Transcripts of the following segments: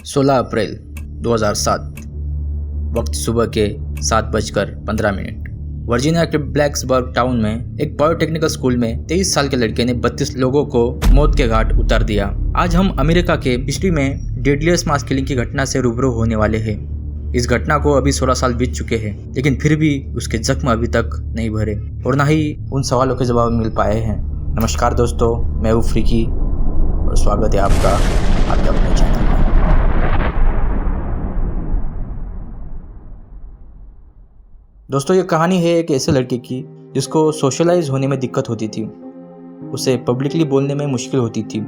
16 अप्रैल 2007। वक्त सुबह के 7:15। वर्जीनिया के ब्लैक्सबर्ग टाउन में एक पॉलिटेक्निकल स्कूल में 23 साल के लड़के ने 32 लोगों को मौत के घाट उतार दिया। आज हम अमेरिका के हिस्ट्री में डेडलिएस्ट मास किलिंग की घटना से रूबरू होने वाले हैं। इस घटना को अभी 16 साल बीत चुके हैं, लेकिन फिर भी उसके जख्म अभी तक नहीं भरे और ना ही उन सवालों के जवाब मिल पाए हैं। नमस्कार दोस्तों, मैं हूँ फ्रीकी और स्वागत है आपका आपके अपने चैनल में। दोस्तों, ये कहानी है एक ऐसे लड़के की जिसको सोशलाइज होने में दिक्कत होती थी। उसे पब्लिकली बोलने में मुश्किल होती थी।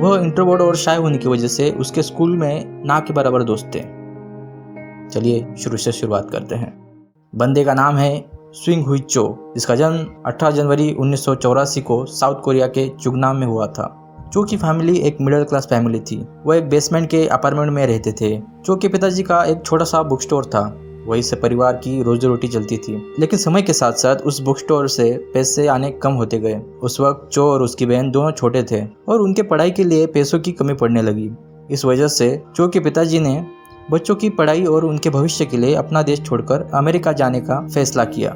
वह इंट्रोवर्ट और शाय होने की वजह से उसके स्कूल में ना के बराबर दोस्त थे। चलिए शुरू से शुरुआत करते हैं। बंदे का नाम है स्विंग हुई चो, जिसका जन्म 18 जनवरी 1984 को साउथ कोरिया के चुगनाम में हुआ था। चो की फैमिली एक मिडिल क्लास फैमिली थी। वह एक बेसमेंट के अपार्टमेंट में रहते थे। चो के पिताजी का एक छोटा सा बुक स्टोर था, वहीं से परिवार की रोजी रोटी चलती थी। लेकिन समय के साथ साथ उस बुक स्टोर से पैसे आने कम होते गए। उस वक्त चो और उसकी बहन दोनों छोटे थे और उनके पढ़ाई के लिए पैसों की कमी पड़ने लगी। इस वजह से चो के पिताजी ने बच्चों की पढ़ाई और उनके भविष्य के लिए अपना देश छोड़कर अमेरिका जाने का फैसला किया।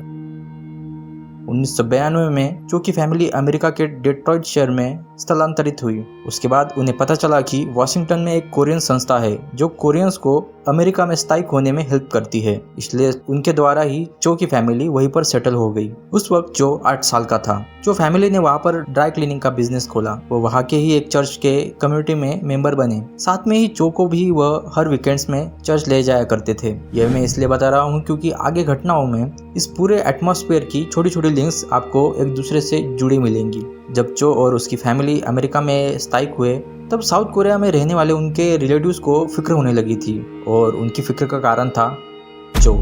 1992 में चो की फैमिली अमेरिका के डेट्रॉइट शहर में स्थलांतरित हुई। उसके बाद उन्हें पता चला कि वाशिंगटन में एक कोरियन संस्था है जो कोरियंस को अमेरिका में स्थायिक होने में हेल्प करती है, इसलिए उनके द्वारा ही चो की फैमिली वहीं पर सेटल हो गई। उस वक्त चो 8 साल का था। चो फैमिली ने वहाँ पर ड्राई क्लीनिंग का बिजनेस खोला। वो वहाँ के ही एक चर्च के कम्युनिटी में मेंबर बने। साथ में ही चो को भी वह हर वीकेंड्स में चर्च ले जाया करते थे। यह मैं इसलिए बता रहा हूँ क्योंकि आगे घटनाओं में इस पूरे एटमॉस्फेयर की छोटी छोटी लिंक्स आपको एक दूसरे से जुड़ी मिलेंगी। जब चो और उसकी फैमिली अमेरिका में स्थायिक हुए, तब साउथ कोरिया में रहने वाले उनके रिलेटिव्स को फिक्र होने लगी थी और उनकी फिक्र का कारण था चो।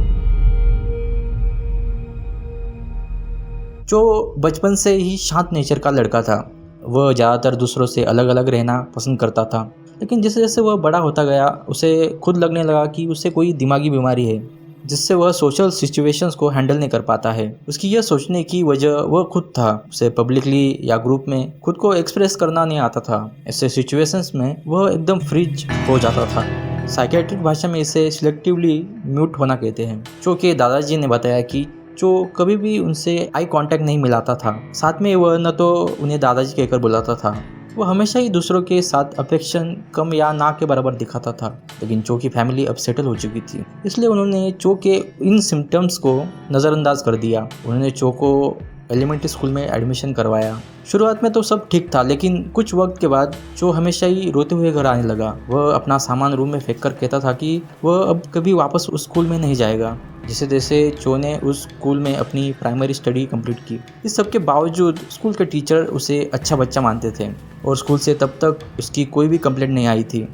चो बचपन से ही शांत नेचर का लड़का था। वह ज़्यादातर दूसरों से अलग अलग रहना पसंद करता था, लेकिन जैसे जैसे वह बड़ा होता गया उसे खुद लगने लगा कि उसे कोई दिमागी बीमारी है जिससे वह सोशल सिचुएशंस को हैंडल नहीं कर पाता है। उसकी यह सोचने की वजह वह खुद था। उसे पब्लिकली या ग्रुप में खुद को एक्सप्रेस करना नहीं आता था। ऐसे सिचुएशंस में वह एकदम फ्रीज हो जाता था। साइकियाट्रिक भाषा में इसे सिलेक्टिवली म्यूट होना कहते हैं। चो के दादाजी ने बताया कि चो कभी भी उनसे आई कांटेक्ट नहीं मिलाता था। साथ में वह न तो उन्हें दादाजी कहकर बुलाता था, वो हमेशा ही दूसरों के साथ अफेक्शन कम या ना के बराबर दिखाता था। लेकिन चो की फैमिली अब सेटल हो चुकी थी, इसलिए उन्होंने चो के इन सिम्टम्स को नज़रअंदाज कर दिया। उन्होंने चो को एलिमेंट्री स्कूल में एडमिशन करवाया। शुरुआत में तो सब ठीक था, लेकिन कुछ वक्त के बाद चो हमेशा ही रोते हुए घर आने लगा। वह अपना सामान रूम में फेंक कर कहता था कि वह अब कभी वापस उस स्कूल में नहीं जाएगा। जैसे जैसे चो ने उस स्कूल में अपनी प्राइमरी स्टडी कंप्लीट की। इस सब के बावजूद स्कूल के टीचर उसे अच्छा बच्चा मानते थे और स्कूल से तब तक उसकी कोई भी कंप्लेंट नहीं आई थी।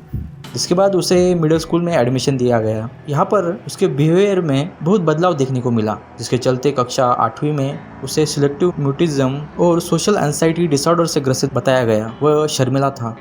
इसके बाद उसे मिडिल स्कूल में एडमिशन दिया गया। यहाँ पर उसके बिहेवियर में बहुत बदलाव देखने को मिला, जिसके चलते कक्षा 8वीं में उसे सिलेक्टिव म्यूटिज्म और सोशल एंजाइटी डिसऑर्डर से ग्रसित बताया गया। वह शर्मिला था।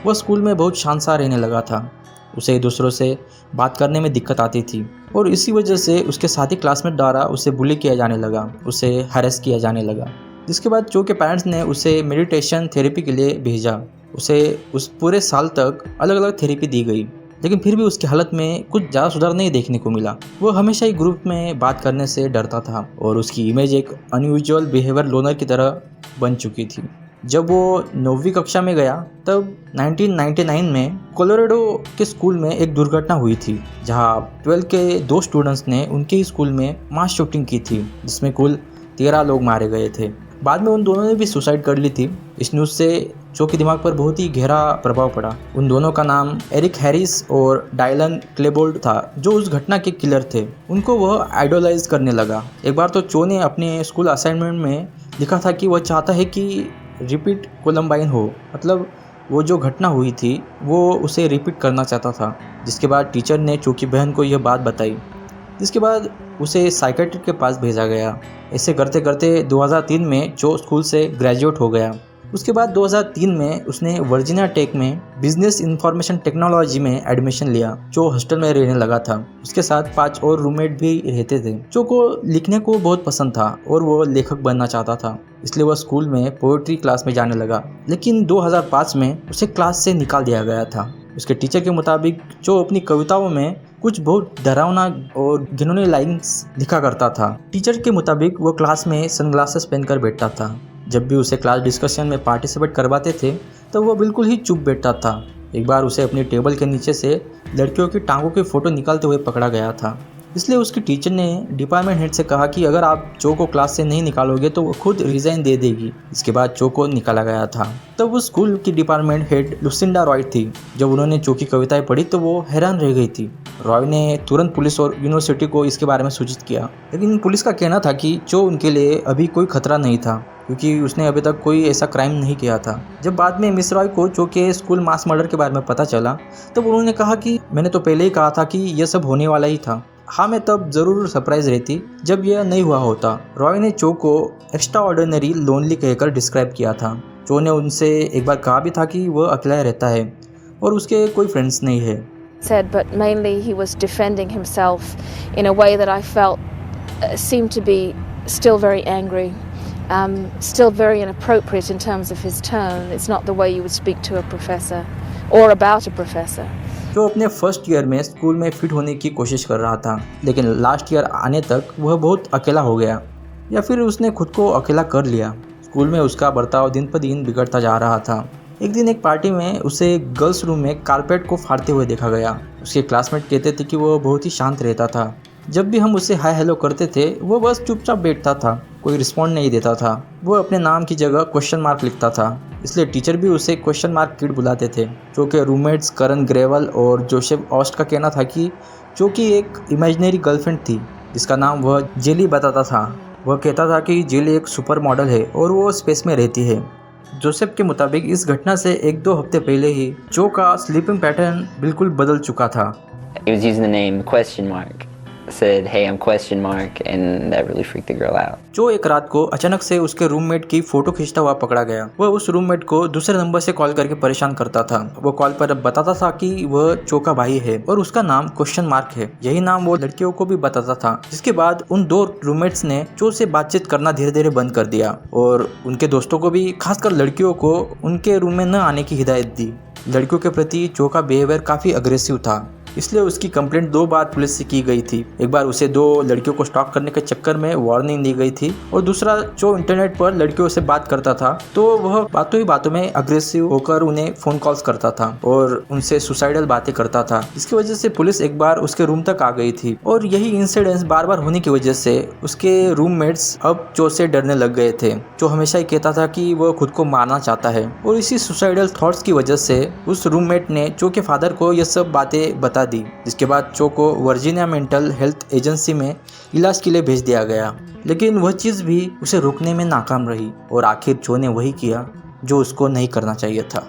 वह स्कूल में बहुत शांत रहने लगा था। उसे दूसरों से बात करने में दिक्कत आती थी और इसी वजह से उसके साथी क्लासमेट द्वारा उसे बुली किया जाने लगा, उसे हैरेस किया जाने लगा। जिसके बाद चो के पेरेंट्स ने उसे मेडिटेशन थेरेपी के लिए भेजा। उसे उस पूरे साल तक अलग अलग थेरेपी दी गई, लेकिन फिर भी उसकी हालत में कुछ ज़्यादा सुधार नहीं देखने को मिला। वो हमेशा ही ग्रुप में बात करने से डरता था और उसकी इमेज एक अनयूजुअल बिहेवियर लोनर की तरह बन चुकी थी। जब वो 9वीं कक्षा में गया, तब 1999 में कोलोराडो के स्कूल में एक दुर्घटना हुई थी, जहां 12 के 2 स्टूडेंट्स ने उनके ही स्कूल में मास शूटिंग की थी, जिसमें कुल 13 लोग मारे गए थे। बाद में उन दोनों ने भी सुसाइड कर ली थी। इस न्यूज़ से चो के दिमाग पर बहुत ही गहरा प्रभाव पड़ा। उन दोनों का नाम एरिक हैरिस और डायलन क्लेबोल्ड था, जो उस घटना के किलर थे। उनको वह आइडोलाइज करने लगा। एक बार तो चो ने अपने स्कूल असाइनमेंट में लिखा था कि वह चाहता है कि रिपीट कोलम्बाइन हो, मतलब वो जो घटना हुई थी वो उसे रिपीट करना चाहता था। जिसके बाद टीचर ने चो की बहन को यह बात बताई, जिसके बाद उसे साइकियाट्रिस्ट के पास भेजा गया। ऐसे करते करते 2003 में चो स्कूल से ग्रेजुएट हो गया। उसके बाद 2003 में उसने वर्जीनिया टेक में बिजनेस इंफॉर्मेशन टेक्नोलॉजी में एडमिशन लिया। जो हॉस्टल में रहने लगा था। उसके साथ 5 और रूममेट भी रहते थे। जो को लिखने को बहुत पसंद था और वो लेखक बनना चाहता था, इसलिए वह स्कूल में पोएट्री क्लास में जाने लगा। लेकिन 2005 में उसे क्लास से निकाल दिया गया था। उसके टीचर के मुताबिक जो अपनी कविताओं में कुछ बहुत डरावना और घिनौनी लाइंस लिखा करता था। टीचर के मुताबिक वो क्लास में सनग्लासेस पहनकर बैठता था। जब भी उसे क्लास डिस्कशन में पार्टिसिपेट करवाते थे तो वो बिल्कुल ही चुप बैठता था। एक बार उसे अपनी टेबल के नीचे से लड़कियों की टांगों की फ़ोटो निकालते हुए पकड़ा गया था। इसलिए उसकी टीचर ने डिपार्टमेंट हेड से कहा कि अगर आप जो को क्लास से नहीं निकालोगे तो वो खुद रिज़ाइन दे देगी। इसके बाद जो को निकाला गया था। तब उस स्कूल की डिपार्टमेंट हेड लुसिंडा रॉय थी। जब उन्होंने जो की कविताएं पढ़ी तो वो हैरान रह गई थी। रॉय ने तुरंत पुलिस और यूनिवर्सिटी को इसके बारे में सूचित किया, लेकिन पुलिस का कहना था कि जो उनके लिए अभी कोई खतरा नहीं था, क्योंकि उसने अभी तक कोई ऐसा क्राइम नहीं किया था। जब बाद में मिस रॉय को जो के स्कूल मास मर्डर के बारे में पता चला तब उन्होंने कहा कि मैंने तो पहले ही कहा था कि यह सब होने वाला ही था। हाँ, मैं तब ज़रूर सरप्राइज रहती जब यह नहीं हुआ होता। रॉय ने जो को एक्स्ट्रा ऑर्डिनरी लोनली कहकर डिस्क्राइब किया था। जो ने उनसे एक बार कहा भी था कि वह अकेला रहता है और उसके कोई फ्रेंड्स नहीं है। Said, but mainly he was defending himself in a way that I felt seemed to be still very angry, still very inappropriate in terms of his tone. It's not the way you would speak to a professor or about a professor. जो अपने first year में school में fit होने की कोशिश कर रहा था, लेकिन लास्ट ईयर आने तक वह बहुत अकेला हो गया, या फिर उसने खुद को अकेला कर लिया। स्कूल में उसका बर्ताव दिन पर दिन बिगड़ता जा रहा था। एक दिन एक पार्टी में उसे गर्ल्स रूम में कारपेट को फाड़ते हुए देखा गया। उसके क्लासमेट कहते थे कि वह बहुत ही शांत रहता था। जब भी हम उसे हाय हेलो करते थे वो बस चुपचाप बैठता था, कोई रिस्पॉन्ड नहीं देता था। वो अपने नाम की जगह क्वेश्चन मार्क लिखता था, इसलिए टीचर भी उसे क्वेश्चन मार्क किड बुलाते थे। जो कि रूममेट्स करन ग्रेवल और जोसेफ ऑस्ट का कहना था कि जो कि एक इमेजिनरी गर्लफ्रेंड थी जिसका नाम वह जेली बताता था। वह कहता था कि जेली एक सुपर मॉडल है और वो स्पेस में रहती है। जोसेफ के मुताबिक इस घटना से 1-2 हफ्ते पहले ही जो का स्लीपिंग पैटर्न बिल्कुल बदल चुका था। He was using the name question mark. Said, "Hey, I'm question mark," and that really freaked the girl out. जो एक रात को अचानक से उसके रूममेट की फोटो खींचता हुआ पकड़ा गया। वह उस रूममेट को दूसरे नंबर से कॉल करके परेशान करता था। वो कॉल पर बताता था कि वह चो का भाई है और उसका नाम क्वेश्चन मार्क है। यही नाम वो लड़कियों को भी बताता था। जिसके बाद उन 2 रूममेट्स ने चो से बातचीत करना धीरे धीरे बंद कर दिया और उनके दोस्तों को भी, खासकर लड़कियों को, उनके रूम में न आने की हिदायत दी। लड़कियों के प्रति चो का बिहेवियर काफी अग्रेसिव था, इसलिए उसकी कंप्लेंट 2 बार पुलिस से की गई थी। एक बार उसे 2 लड़कियों को स्टॉक करने के चक्कर में वार्निंग दी गई थी और दूसरा जो इंटरनेट पर लड़कियों से बात करता था तो वह बातों ही बातों में अग्रेसिव होकर उन्हें फोन कॉल्स करता था और उनसे सुसाइडल बातें करता था। इसकी वजह से पुलिस एक बार उसके रूम तक आ गई थी और यही इंसिडेंट्स बार बार होने की वजह से उसके रूममेट्स अब चो से डरने लग गए थे। जो हमेशा ही कहता था कि वह खुद को मारना चाहता है और इसी सुसाइडल थॉट्स की वजह से उस रूममेट ने चो के फादर को यह सब बातें बता दी। जिसके बाद चो को वर्जीनिया मेंटल हेल्थ एजेंसी में इलाज के लिए भेज दिया गया, लेकिन वह चीज़ भी उसे रोकने में नाकाम रही और आखिर चो ने वही किया जो उसको नहीं करना चाहिए था।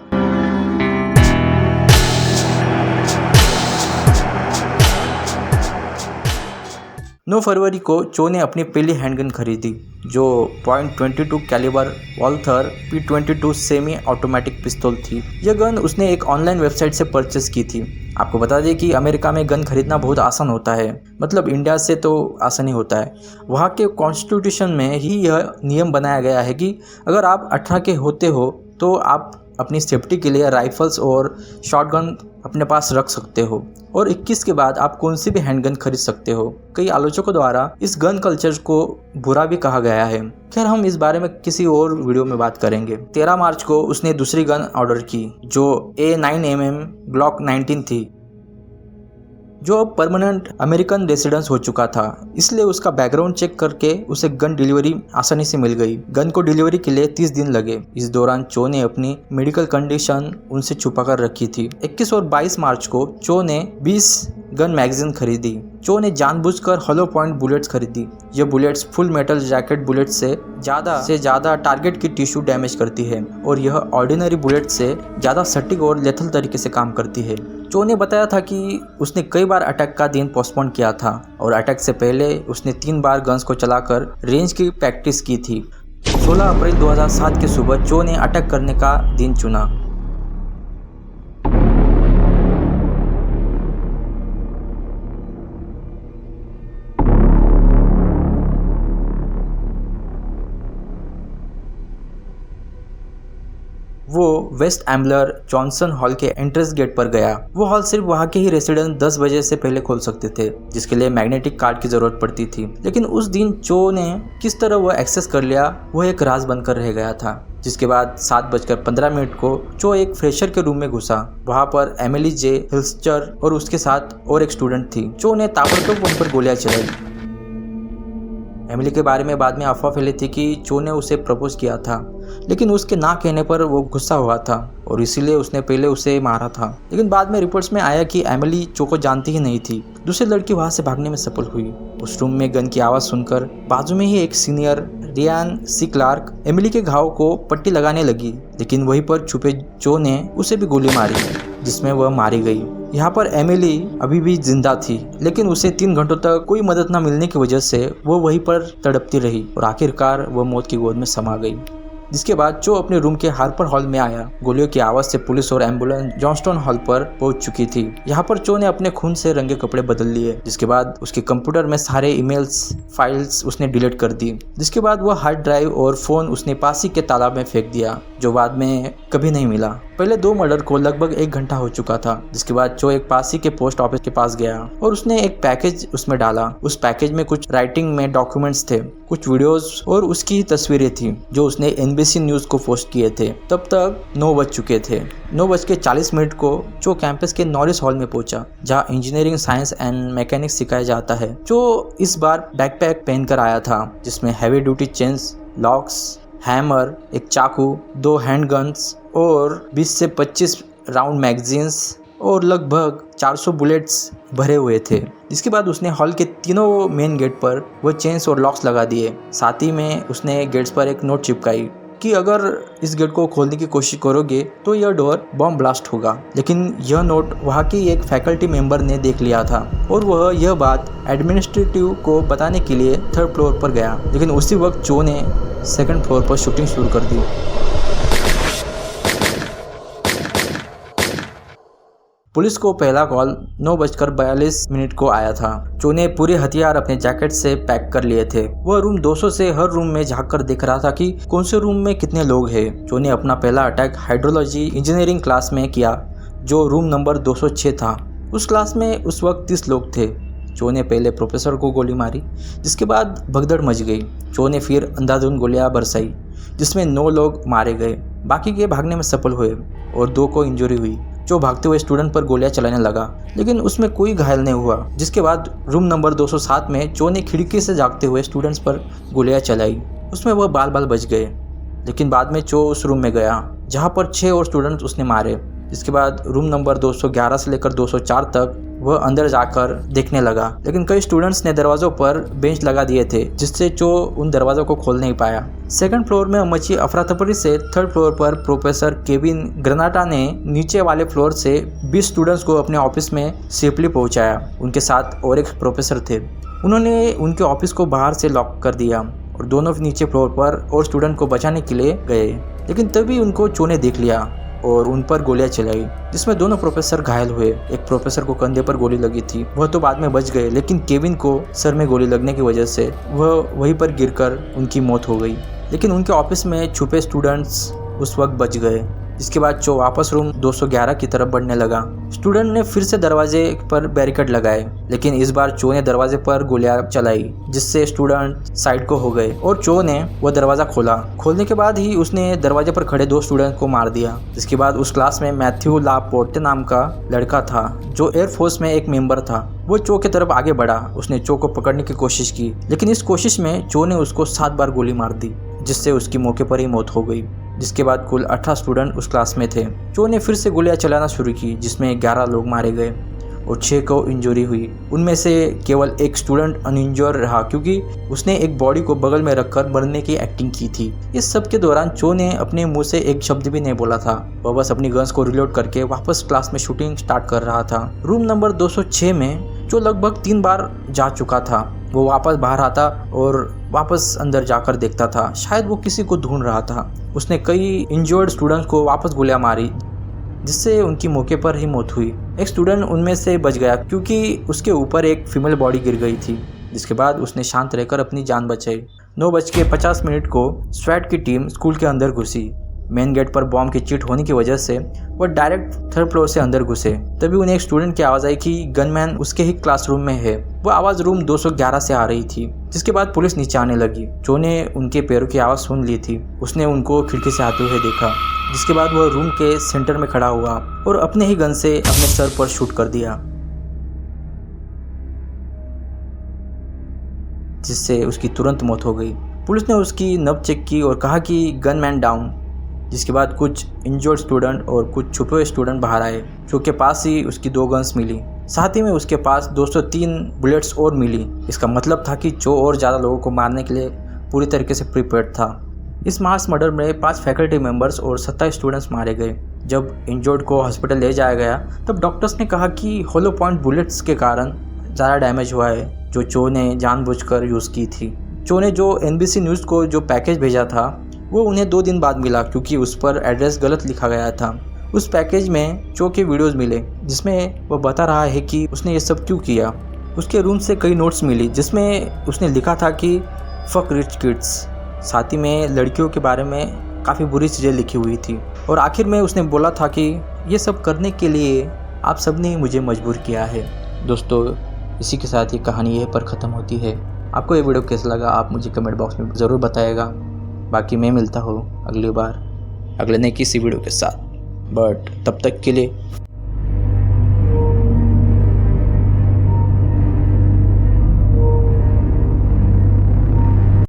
9 फरवरी को चो ने अपनी पहली हैंडगन खरीदी जो .22 calibre Walther P22 semi automatic पिस्तौल थी। यह गन उसने एक ऑनलाइन वेबसाइट से परचेस की थी। आपको बता दें कि अमेरिका में गन खरीदना बहुत आसान होता है, मतलब इंडिया से तो आसान ही होता है। वहाँ के कॉन्स्टिट्यूशन में ही यह नियम बनाया गया है कि अगर आप 18 के होते हो तो आप अपनी सेफ्टी के लिए राइफल्स और शॉटगन अपने पास रख सकते हो और 21 के बाद आप कौन सी भी हैंडगन खरीद सकते हो। कई आलोचकों द्वारा इस गन कल्चर को बुरा भी कहा गया है। खैर, हम इस बारे में किसी और वीडियो में बात करेंगे। 13 मार्च को उसने दूसरी गन ऑर्डर की जो A9mm ग्लॉक 19 थी, जो अब परमानेंट अमेरिकन रेसिडेंस हो चुका था। इसलिए उसका बैकग्राउंड चेक करके उसे गन डिलीवरी आसानी से मिल गई। गन को डिलीवरी के लिए 30 दिन लगे। इस दौरान चो ने अपनी मेडिकल कंडीशन उनसे छुपा कर रखी थी। 21 और 22 मार्च को चो ने 20 गन मैगजीन खरीदी। चो ने जानबूझकर हॉलो पॉइंट बुलेट्स खरीदी। ये bullets full metal jacket bullet से ज़्यादा टारगेट की टिश्यू डैमेज करती है और यह ऑर्डिनरी बुलेट से ज़्यादा सटीक और लेथल तरीके से काम करती है। चो ने बताया था कि उसने कई बार अटैक का दिन पोस्टपोन किया था और अटैक से पहले उसने 3 बार गन्स को चलाकर रेंज की प्रैक्टिस की थी। 16 अप्रैल 2007 की सुबह चो ने अटैक करने का दिन चुना। वो वेस्ट एम्बलर जॉनसन हॉल के एंट्रेंस गेट पर गया। वो हॉल सिर्फ वहाँ के ही रेसिडेंट 10 बजे से पहले खोल सकते थे, जिसके लिए मैग्नेटिक कार्ड की जरूरत पड़ती थी। लेकिन उस दिन चो ने किस तरह वह एक्सेस कर लिया, वह एक राज बनकर रह गया था। जिसके बाद 7:15 को चो एक फ्रेशर के रूम में घुसा। वहाँ पर एमिली जे हिल्स्टर और उसके साथ और एक स्टूडेंट थी। चो ने ताबड़तोड़ उन पर गोलियां चलाई। एमिली के बारे में बाद में अफवाह फैली थी कि चो ने उसे प्रपोज किया था, लेकिन उसके ना कहने पर वो गुस्सा हुआ था और इसीलिए उसने पहले उसे मारा था। लेकिन बाद में रिपोर्ट्स में आया कि एमिली चो को जानती ही नहीं थी। दूसरी लड़की वहां से भागने में सफल हुई। उस रूम में गन की आवाज़ सुनकर बाजू में ही एक senior Ryan C Clarke Emily के घाव को पट्टी लगाने लगी, लेकिन वहीं पर छुपे चो ने उसे भी गोली मारी, जिसमें वह मारी गई। यहाँ पर एमिली अभी भी जिंदा थी, लेकिन उसे 3 घंटों तक कोई मदद न मिलने की वजह से वो वहीं पर तड़पती रही और आखिरकार वह मौत की गोद में समा गई। जिसके बाद चो अपने रूम के हार्पर हॉल में आया। गोलियों की आवाज से पुलिस और एम्बुलेंस जॉनस्टोन हॉल पर पहुंच चुकी थी। यहाँ पर चो ने अपने खून से रंगे कपड़े बदल लिए। जिसके बाद उसके कंप्यूटर में सारे ईमेल्स फाइल्स उसने डिलीट कर दी। जिसके बाद वह हार्ड ड्राइव और फोन उसने पास ही के तालाब में फेंक दिया, जो बाद में कभी नहीं मिला। पहले 2 मर्डर को लगभग 1 घंटा हो चुका था। जिसके बाद चो एक पास ही के पोस्ट ऑफिस के पास गया और उसने एक पैकेज उसमें डाला। उस पैकेज में कुछ राइटिंग में डॉक्यूमेंट्स थे, कुछ वीडियोस और उसकी तस्वीरें थी जो उसने एनबीसी न्यूज को पोस्ट किए थे। तब तक 9 बज चुके थे। 9:40 को चो कैंपस के नॉरिस हॉल में पहुंचा, जहां इंजीनियरिंग, साइंस एंड मैकेनिक्स सिखाया जाता है। चो इस बार बैकपैक पहनकर आया था, जिसमें heavy duty chains, locks, hammer, एक चाकू, 2 हैंडगन्स और 20 से 25 राउंड मैगजीन्स और लगभग 400 बुलेट्स भरे हुए थे। इसके बाद उसने हॉल के तीनों मेन गेट पर वो चेन्स और लॉक्स लगा दिए। साथ ही में उसने गेट्स पर एक नोट चिपकाई कि अगर इस गेट को खोलने की कोशिश करोगे तो यह डोर बम ब्लास्ट होगा। लेकिन यह नोट वहाँ की एक फैकल्टी मेंबर ने देख लिया था और वह यह बात एडमिनिस्ट्रेटिव को बताने के लिए 3rd फ्लोर पर गया। लेकिन उसी वक्त चो ने 2nd फ्लोर पर शूटिंग शुरू कर दी। पुलिस को पहला कॉल 9:42 को आया था। चो ने पूरे हथियार अपने जैकेट से पैक कर लिए थे। वह रूम 200 से हर रूम में झांक कर देख रहा था कि कौन से रूम में कितने लोग हैं। चो ने अपना पहला अटैक हाइड्रोलॉजी इंजीनियरिंग क्लास में किया, जो रूम नंबर 206 था। उस क्लास में उस वक्त 30 लोग थे। चो ने पहले प्रोफेसर को गोली मारी, जिसके बाद भगदड़ मच गई। चो ने फिर अंधाधुंध गोलियां बरसाई, जिसमें 9 लोग मारे गए। बाकी के भागने में सफल हुए और 2 को इंजरी हुई। चो भागते हुए स्टूडेंट पर गोलियां चलाने लगा, लेकिन उसमें कोई घायल नहीं हुआ। जिसके बाद रूम नंबर 207 में चो ने खिड़की से झांकते हुए स्टूडेंट्स पर गोलियां चलाई। उसमें वह बाल बच गए। लेकिन बाद में चो उस रूम में गया जहां पर 6 और स्टूडेंट्स उसने मारे। इसके बाद रूम नंबर 211 से लेकर 204 तक वह अंदर जाकर देखने लगा, लेकिन कई स्टूडेंट्स ने दरवाजों पर बेंच लगा दिए थे, जिससे चो उन दरवाजों को खोल नहीं पाया। 2nd फ्लोर में मची अफरा-तफरी से 3rd फ्लोर पर प्रोफेसर केविन ग्रेनाटा ने नीचे वाले फ्लोर से 20 स्टूडेंट्स को अपने ऑफिस में सेफली पहुंचाया। उनके साथ और एक प्रोफेसर थे। उन्होंने उनके ऑफिस को बाहर से लॉक कर दिया और दोनों नीचे फ्लोर पर और स्टूडेंट को बचाने के लिए गए। लेकिन तभी उनको चो ने देख लिया और उन पर गोलियां चलाई, जिसमें दोनों प्रोफेसर घायल हुए। एक प्रोफेसर को कंधे पर गोली लगी थी, वह तो बाद में बच गए, लेकिन केविन को सर में गोली लगने की वजह से वह वहीं पर गिरकर उनकी मौत हो गई। लेकिन उनके ऑफिस में छुपे स्टूडेंट्स उस वक्त बच गए। इसके बाद चो वापस रूम 211 की तरफ बढ़ने लगा। स्टूडेंट ने फिर से दरवाजे पर बैरिकेड लगाए, लेकिन इस बार चो ने दरवाजे पर गोलियां चलाई, जिससे स्टूडेंट साइड को हो गए और चो ने वह दरवाजा खोला। खोलने के बाद ही उसने दरवाजे पर खड़े 2 स्टूडेंट को मार दिया। इसके बाद उस क्लास में मैथ्यू ला पोर्टे नाम का लड़का था, जो एयरफोर्स में एक मेंबर था। वो चो की तरफ आगे बढ़ा। उसने चो को पकड़ने की कोशिश की, लेकिन इस कोशिश में चो ने उसको 7 बार गोली मार दी, जिससे उसकी मौके पर ही मौत हो गई। जिसके बाद कुल 18 स्टूडेंट उस क्लास में थे। चो ने फिर से गोलियां चलाना शुरू की, जिसमें 11 लोग मारे गए और 6 को इंजरी हुई। उनमें से केवल एक स्टूडेंट अनइंजर्ड रहा, क्योंकि उसने एक बॉडी को बगल में रखकर मरने की एक्टिंग की थी। इस सब के दौरान चो ने अपने मुंह से एक शब्द भी नहीं बोला था। वह बस अपनी गन्स को रिलोड करके वापस क्लास में शूटिंग स्टार्ट कर रहा था। रूम नंबर 206 में जो लगभग 3 बार जा चुका था। वो वापस बाहर आता और वापस अंदर जाकर देखता था, शायद वो किसी को ढूंढ रहा था। उसने कई इंजर्ड स्टूडेंट्स को वापस गोलियां मारी, जिससे उनकी मौके पर ही मौत हुई। एक स्टूडेंट उनमें से बच गया क्योंकि उसके ऊपर एक फीमेल बॉडी गिर गई थी, जिसके बाद उसने शांत रहकर अपनी जान बचाई। 9:50 को स्वैट की टीम स्कूल के अंदर घुसी। मेन गेट पर बॉम्ब की चिट होने की वजह से वो डायरेक्ट 3rd फ्लोर से अंदर घुसे। तभी उन्हें एक स्टूडेंट की आवाज़ आई कि गनमैन उसके ही क्लासरूम में है। वो आवाज़ रूम 211 से आ रही थी, जिसके बाद पुलिस नीचे आने लगी। जो ने उनके पैरों की आवाज़ सुन ली थी, उसने उनको खिड़की से आते हुए देखा, जिसके बाद वह रूम के सेंटर में खड़ा हुआ और अपने ही गन से अपने सर पर शूट कर दिया, जिससे उसकी तुरंत मौत हो गई। पुलिस ने उसकी नब्ज चेक की और कहा कि गनमैन डाउन। जिसके बाद कुछ इंजर्ड स्टूडेंट और कुछ छुपे हुए स्टूडेंट बाहर आए, जो के पास ही उसकी 2 गन्स मिली। साथ ही में उसके पास 203 बुलेट्स और मिली। इसका मतलब था कि जो और ज़्यादा लोगों को मारने के लिए पूरी तरीके से प्रिपेयर्ड था। इस मास मर्डर में 5 फैकल्टी मेंबर्स और 27 स्टूडेंट्स मारे गए। जब इंजर्ड को हॉस्पिटल ले जाया गया तब डॉक्टर्स ने कहा कि होलो पॉइंट बुलेट्स के कारण ज़्यादा डैमेज हुआ है, जो चो ने जानबूझकर यूज़ की थी। चो ने जो NBC न्यूज़ को जो पैकेज भेजा था वो उन्हें 2 दिन बाद मिला, क्योंकि उस पर एड्रेस गलत लिखा गया था। उस पैकेज में चो के वीडियोस मिले, जिसमें वह बता रहा है कि उसने ये सब क्यों किया। उसके रूम से कई नोट्स मिली, जिसमें उसने लिखा था कि फक रिच किड्स। साथ ही में लड़कियों के बारे में काफ़ी बुरी चीज़ें लिखी हुई थी। और आखिर में उसने बोला था कि ये सब करने के लिए आप सब ने मुझे मजबूर किया है। दोस्तों, इसी के साथ ये कहानी यहीं पर ख़त्म होती है। आपको ये वीडियो कैसा लगा आप मुझे कमेंट बॉक्स में ज़रूर बताइएगा। बाकी मैं मिलता हूँ अगली बार अगले नई किसी वीडियो के साथ, बट तब तक के लिए